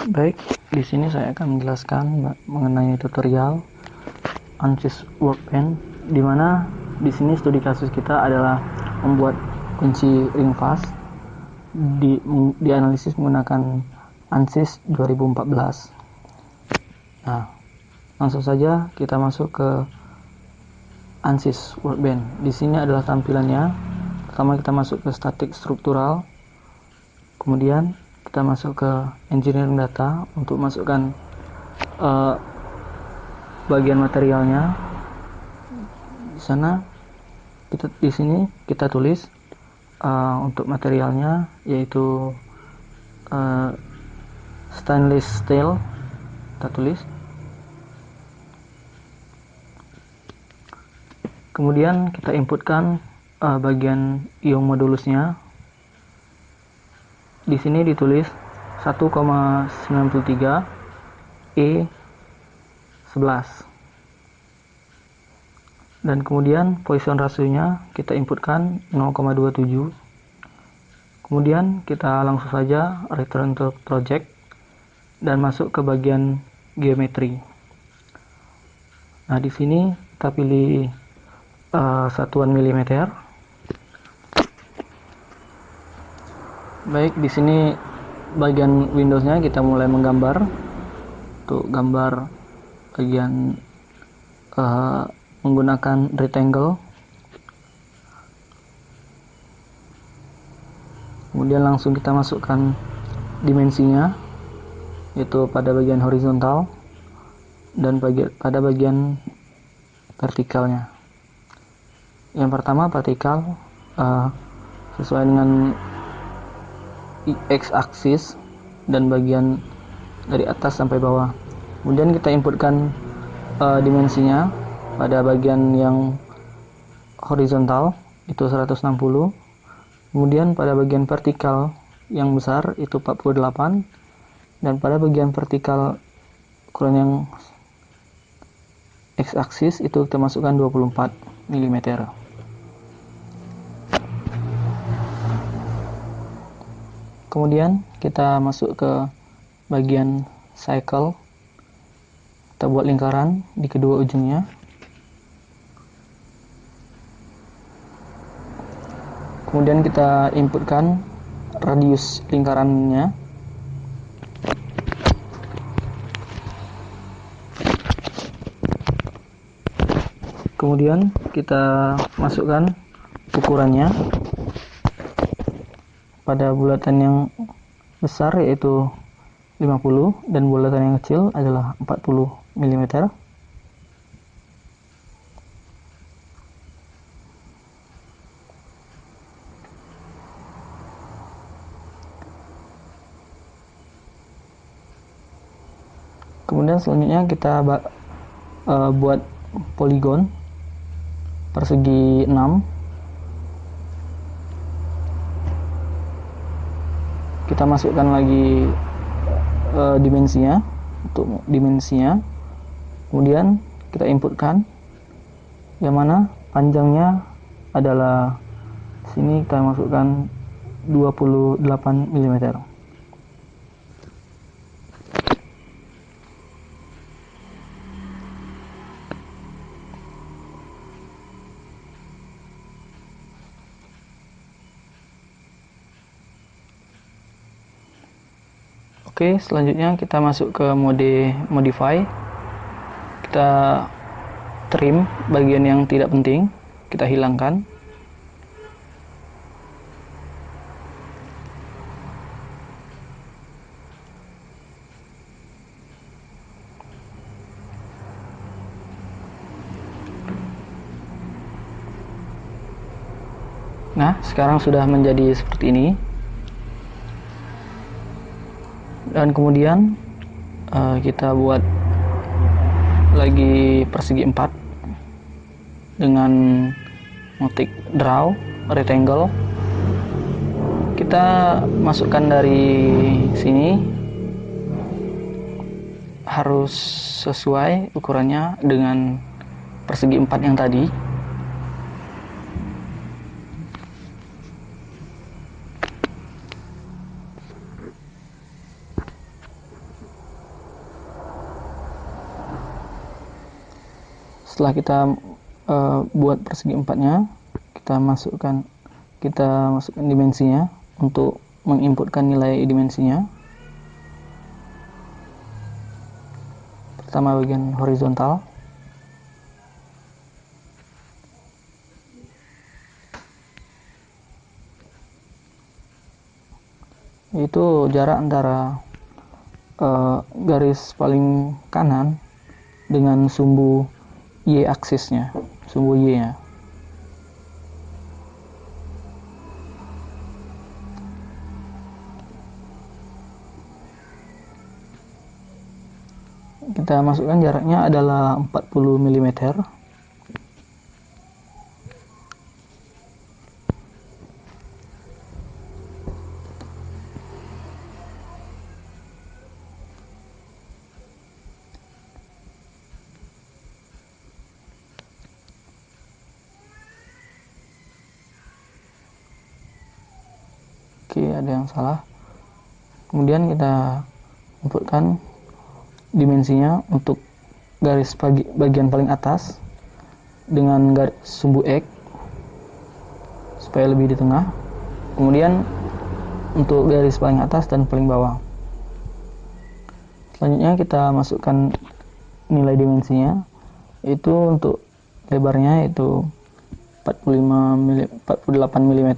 Baik, di sini saya akan menjelaskan mengenai tutorial ANSYS Workbench, di mana di sini studi kasus kita adalah membuat kunci ring fast dianalisis menggunakan ANSYS 2014. Nah, langsung saja kita masuk ke ANSYS Workbench. Di sini adalah tampilannya. Pertama kita masuk ke static struktural, kemudian kita masuk ke engineering data untuk masukkan bagian materialnya. Di sini kita tulis untuk materialnya yaitu stainless steel. Kita tulis. Kemudian kita inputkan bagian ion modulusnya. Di sini ditulis 1,93 E11. Dan kemudian Poisson rasionya kita inputkan 0,27. Kemudian kita langsung saja return to project dan masuk ke bagian geometri. Nah, di sini kita pilih satuan milimeter. Baik, di sini bagian Windows-nya kita mulai menggambar. Untuk gambar bagian menggunakan rectangle. Kemudian langsung kita masukkan dimensinya, yaitu pada bagian horizontal dan pada bagian vertikalnya. Yang pertama vertikal sesuai dengan x-axis dan bagian dari atas sampai bawah. Kemudian kita inputkan dimensinya pada bagian yang horizontal itu 160. Kemudian pada bagian vertikal yang besar itu 48, dan pada bagian vertikal ukuran yang x-axis itu kita masukkan 24 mm. Kemudian kita masuk ke bagian cycle. Kita buat lingkaran di kedua ujungnya. Kemudian kita inputkan radius lingkarannya. Kemudian kita masukkan ukurannya pada bulatan yang besar yaitu 50 dan bulatan yang kecil adalah 40 mm. Kemudian selanjutnya kita buat poligon persegi 6. Kita masukkan lagi dimensinya untuk dimensinya. Kemudian kita inputkan yang mana panjangnya adalah sini kita masukkan 28 mm. Oke, selanjutnya kita masuk ke mode modify. Kita trim bagian yang tidak penting, kita hilangkan. Nah, sekarang sudah menjadi seperti ini. Dan kemudian kita buat lagi persegi 4 dengan motif draw rectangle. Kita masukkan dari sini, harus sesuai ukurannya dengan persegi 4 yang tadi. setelah kita buat persegi empatnya, kita masukkan dimensinya untuk menginputkan nilai dimensinya. Pertama bagian horizontal, yaitu jarak antara garis paling kanan dengan sumbu Y aksisnya, sumbu Y nya. Kita masukkan jaraknya adalah 40 mm. Oke, ada yang salah. Kemudian kita inputkan dimensinya untuk garis bagian paling atas dengan garis sumbu X supaya lebih di tengah. Kemudian untuk garis paling atas dan paling bawah. Selanjutnya kita masukkan nilai dimensinya, yaitu untuk lebarnya yaitu 48 mm.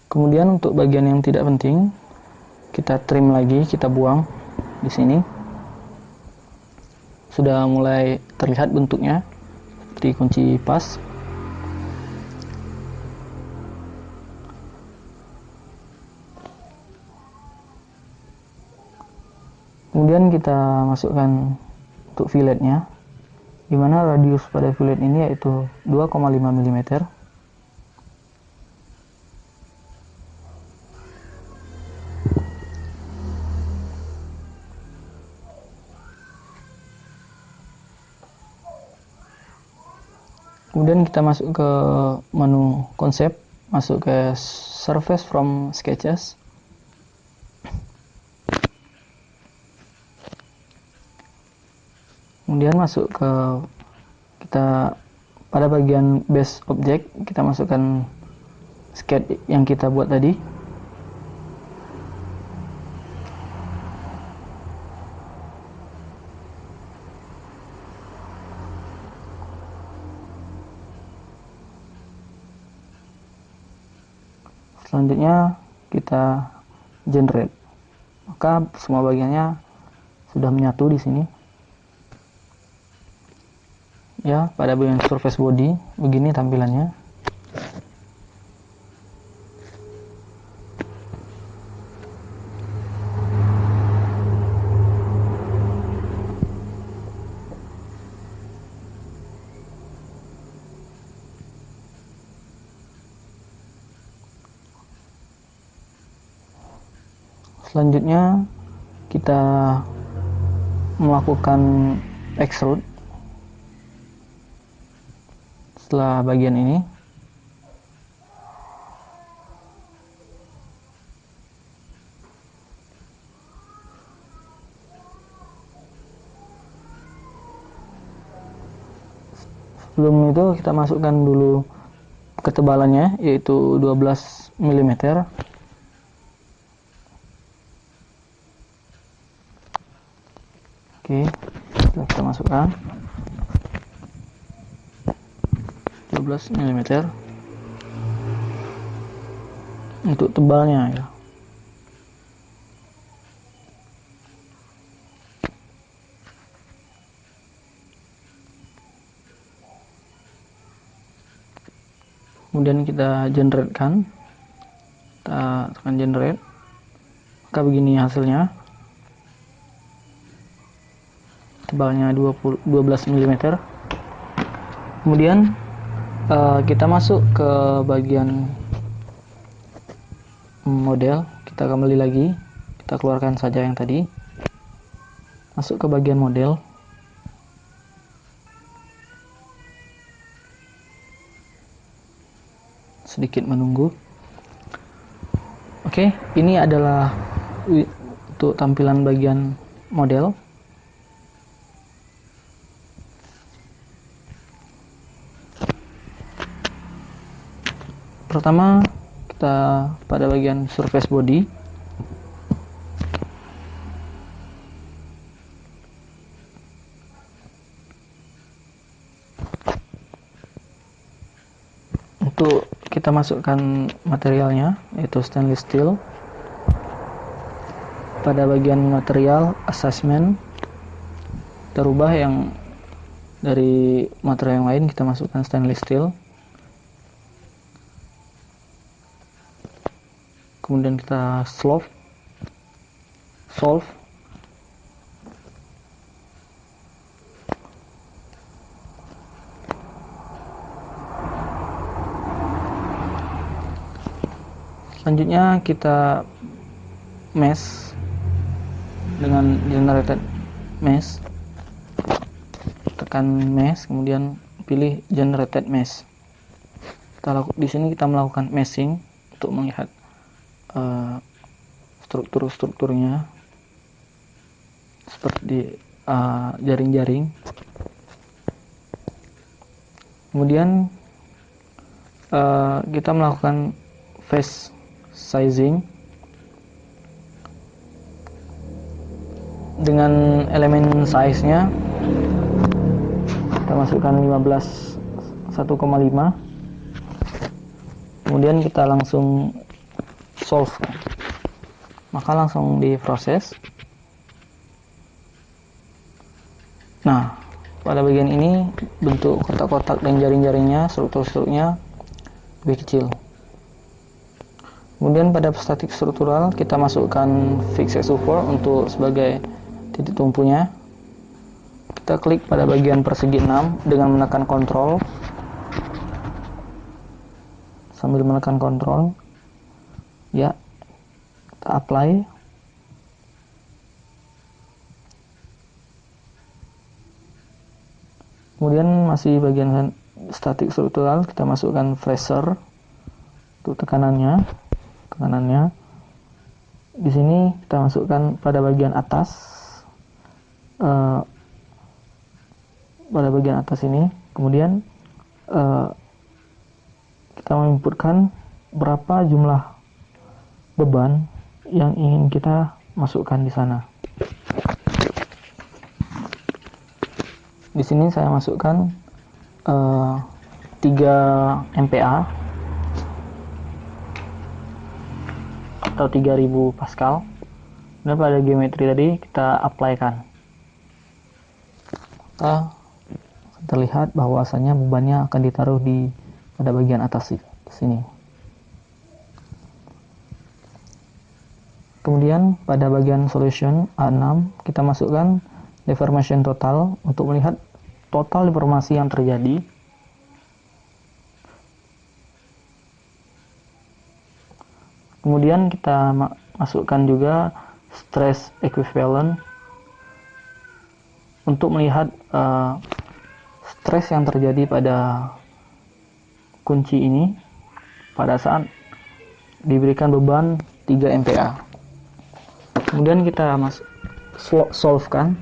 Kemudian untuk bagian yang tidak penting, kita trim lagi, kita buang di sini. Sudah mulai terlihat bentuknya seperti kunci pas. Kemudian kita masukkan untuk filletnya, di mana radius pada fillet ini yaitu 2,5 mm. Kemudian kita masuk ke menu konsep, masuk ke surface from sketches. Kemudian masuk ke kita pada bagian base object, kita masukkan sketch yang kita buat tadi. Selanjutnya kita generate. Maka semua bagiannya sudah menyatu di sini. Ya, pada bagian surface body begini tampilannya. Selanjutnya kita melakukan extrude setelah bagian ini. Sebelum itu kita masukkan dulu ketebalannya, yaitu 12 mm. Oke, kita masukkan 12 mm untuk tebalnya ya. Kemudian kita generate kan, kita tekan generate, maka begini hasilnya. Tebalnya 12 mm. Kemudian kita masuk ke bagian model, kita kembali lagi, kita keluarkan saja yang tadi, masuk ke bagian model. sedikit menunggu. Oke, ini adalah untuk tampilan bagian model. Pertama, kita pada bagian surface body. Untuk kita masukkan materialnya, yaitu stainless steel. Pada bagian material assessment, kita rubah yang dari material yang lain, kita masukkan stainless steel. Kemudian kita solve. Selanjutnya kita mesh dengan generated mesh. Tekan mesh, kemudian pilih generated mesh. Di sini kita melakukan meshing untuk melihat strukturnya seperti jaring-jaring. Kemudian kita melakukan face sizing dengan elemen size-nya. Kita masukkan 1,5. Kemudian kita langsung solve, maka langsung diproses. Nah, pada bagian ini bentuk kotak-kotak dan jaring-jaringnya, struktur-strukturnya lebih kecil. Kemudian pada statik struktural kita masukkan fixed support untuk sebagai titik tumpunya. Kita klik pada bagian persegi 6 dengan menekan Ctrl. Sambil menekan Ctrl, ya, kita apply. Kemudian masih bagian statik struktural, kita masukkan pressure untuk tekanannya. Di sini kita masukkan pada bagian atas, ini. Kemudian kita menginputkan berapa jumlah beban yang ingin kita masukkan di sana. Di sini saya masukkan 3 MPa atau 3000 Pascal. Dan pada geometri tadi kita apply-kan. Maka terlihat bahwasanya bebannya akan ditaruh pada bagian atas di sini. Kemudian pada bagian solution A6 kita masukkan deformation total untuk melihat total deformasi yang terjadi. Kemudian kita masukkan juga stress equivalent untuk melihat stres yang terjadi pada kunci ini pada saat diberikan beban 3 MPa. Kemudian kita solve-kan.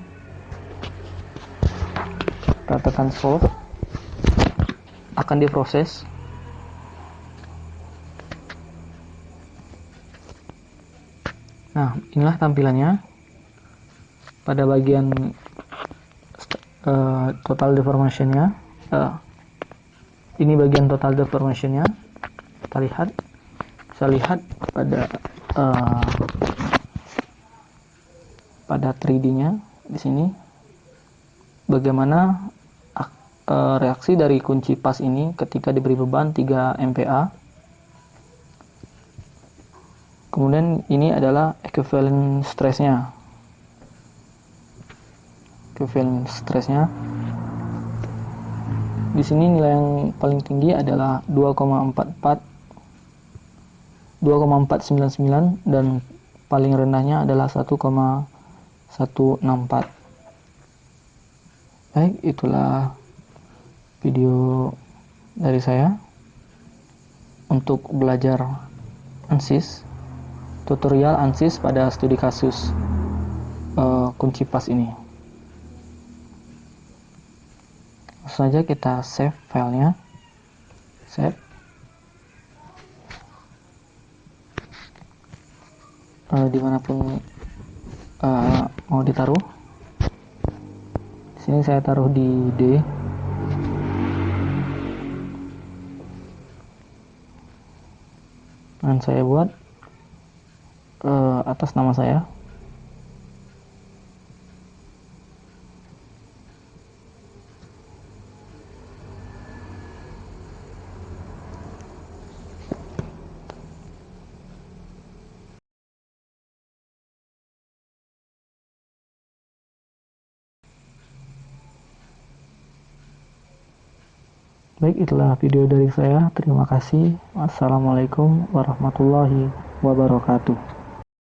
Kita tekan solve, akan diproses. Nah, inilah tampilannya pada bagian total deformation-nya. Ini bagian total deformation-nya. Kita bisa lihat pada 3D-nya di sini bagaimana reaksi dari kunci pas ini ketika diberi beban 3 MPa. Kemudian ini adalah equivalent stress-nya. Di sini nilai yang paling tinggi adalah 2,499 dan paling rendahnya adalah 1,164. Baik, itulah video dari saya. untuk belajar ANSYS, tutorial ANSYS pada studi kasus kunci pas ini. Langsung saja kita save filenya, save. Dimanapun mau ditaruh. Di sini saya taruh di D. Dan saya buat atas nama saya. Baik, itulah video dari saya. Terima kasih. Wassalamualaikum warahmatullahi wabarakatuh.